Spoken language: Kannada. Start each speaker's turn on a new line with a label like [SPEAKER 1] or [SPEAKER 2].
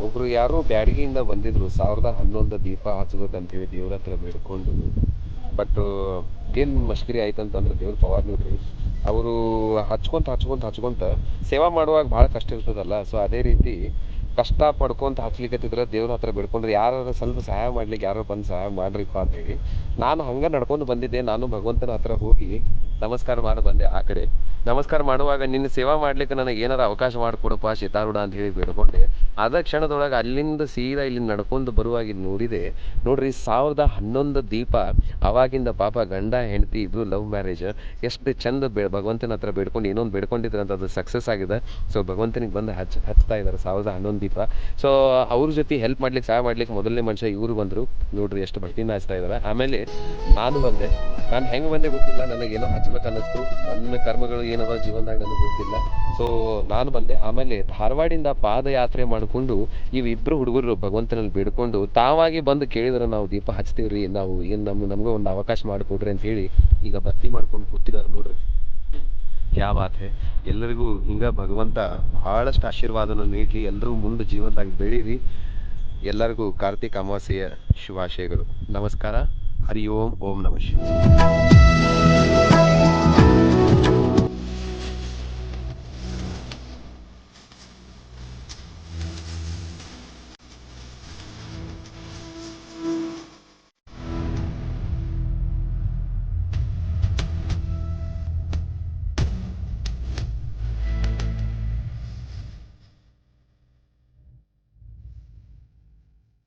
[SPEAKER 1] ಒಬ್ರು ಯಾರೋ ಬ್ಯಾಡಗಿಯಿಂದ ಬಂದಿದ್ರು 1011 ದೀಪ ಹಚ್ಬೇಕಂತೇಳಿ ದೇವ್ರ ಹತ್ರ ಬೇಡ್ಕೊಂಡು. ಬಟ್ ಏನು ಮಷ್ಕರಿ ಆಯ್ತಂತಂದ್ರೆ ದೇವ್ರ ಪವಾರ್ ನೋಡ್ರಿ. ಅವರು ಹಚ್ಕೊಂತ ಸೇವಾ ಮಾಡುವಾಗ ಭಾಳ ಕಷ್ಟ ಇರ್ತದಲ್ಲ. ಸೊ ಅದೇ ರೀತಿ ಕಷ್ಟ ಪಡ್ಕೊಂತ ಹಚ್ಲಿಕ್ಕತ್ತಿದ್ರೆ ದೇವ್ರ ಹತ್ರ ಬೇಡ್ಕೊಂಡ್ರೆ ಯಾರು ಸ್ವಲ್ಪ ಸಹಾಯ ಮಾಡ್ಲಿಕ್ಕೆ ಯಾರೋ ಬಂದು ಸಹಾಯ ಮಾಡ್ರಿಪ್ಪ ಅಂತೇಳಿ ನಾನು ಹಂಗೆ ನಡ್ಕೊಂಡು ಬಂದಿದ್ದೆ. ನಾನು ಭಗವಂತನ ಹತ್ರ ಹೋಗಿ ನಮಸ್ಕಾರ ಮಾಡಿ ಬಂದೆ ಆ ಕಡೆ. ನಮಸ್ಕಾರ ಮಾಡುವಾಗ ನಿನ್ನ ಸೇವಾ ಮಾಡ್ಲಿಕ್ಕೆ ನನಗೆ ಏನಾರ ಅವಕಾಶ ಮಾಡಿಕೊಡಪ್ಪ ಶೀತಾರೂಢ ಅಂತ ಹೇಳಿ ಬೇಡ್ಕೊಂಡೆ. ಅದ ಕ್ಷಣದೊಳಗೆ ಅಲ್ಲಿಂದ ಸೀದಾ ಇಲ್ಲಿ ನಡ್ಕೊಂಡು ಬರುವಾಗ ಇಲ್ಲಿ ನೋಡಿದೆ ನೋಡ್ರಿ 1011 ದೀಪ. ಅವಾಗಿಂದ ಪಾಪ ಗಂಡ ಹೆಂಡತಿ ಇದು ಲವ್ ಮ್ಯಾರೇಜ್ ಎಷ್ಟು ಚಂದ ಭಗವಂತನ ಹತ್ರ ಬೇಡ್ಕೊಂಡು ಏನೊಂದು ಬೇಡ್ಕೊಂಡಿದ್ರೆ ಅಂತ ಅದು ಸಕ್ಸಸ್ ಆಗಿದೆ. ಸೊ ಭಗವಂತನಿಗೆ ಬಂದು ಹಚ್ತಾ ಇದ್ದಾರೆ 1011 ದೀಪ. ಸೊ ಅವ್ರ ಜೊತೆ ಹೆಲ್ಪ್ ಮಾಡ್ಲಿಕ್ಕೆ ಸಹಾಯ ಮಾಡ್ಲಿಕ್ಕೆ ಮೊದಲನೇ ಮನುಷ್ಯ ಇವರು ಬಂದರು ನೋಡ್ರಿ, ಎಷ್ಟು ಭಕ್ತಿನ ಹಚ್ತಾ ಇದ್ದಾರೆ. ಆಮೇಲೆ ನಾನು ಬಂದೆ. ನಾನು ಹೆಂಗೆ ಬಂದೆ ಗೊತ್ತಿಲ್ಲ, ನನಗೇನೋ ಹಚ್ಬೇಕು ಅನ್ನಿಸ್ತು. ನನ್ನ ಕರ್ಮಗಳು ಏನವ ಜೀವನದಾಗ ನನಗೆ ಗೊತ್ತಿಲ್ಲ. ಸೊ ನಾನು ಬಂದೆ. ಆಮೇಲೆ ಧಾರವಾಡಿಂದ ಪಾದಯಾತ್ರೆ ಮಾಡಿಕೊಂಡು ಇವಿಬ್ಬರು ಹುಡುಗರು ಭಗವಂತನಲ್ಲಿ ಬೇಡ್ಕೊಂಡು ತಾವಾಗಿ ಬಂದು ಕೇಳಿದ್ರೆ ನಾವು ದೀಪ ಹಚ್ತೀವ್ರಿ, ನಾವು ಏನು ನಮ್ಗೆ ಒಂದು ಅವಕಾಶ ಮಾಡಿಕೊಡ್ರಿ ಅಂತ ಹೇಳಿ ಈಗ ಭಕ್ತಿ ಮಾಡ್ಕೊಂಡು ಕೂತಿದ್ದಾರೆ ನೋಡ್ರಿ. ಯಾ ಬಾತ್ ಹೇ. ಎಲ್ಲರಿಗೂ ಹಿಂಗ ಭಗವಂತ ಬಹಳಷ್ಟು ಆಶೀರ್ವಾದನ ನೀಡಲಿ. ಎಲ್ಲರೂ ಮುಂದೆ ಜೀವನದಾಗ ಬೆಳೀರಿ. ಎಲ್ಲರಿಗೂ ಕಾರ್ತಿಕ್ ಅಮಾವಾಸ್ಯೆಯ ಶುಭಾಶಯಗಳು. ನಮಸ್ಕಾರ. ಹರಿ ಓಂ. ಓಂ ನಮಃ ಶಿವಾಯ.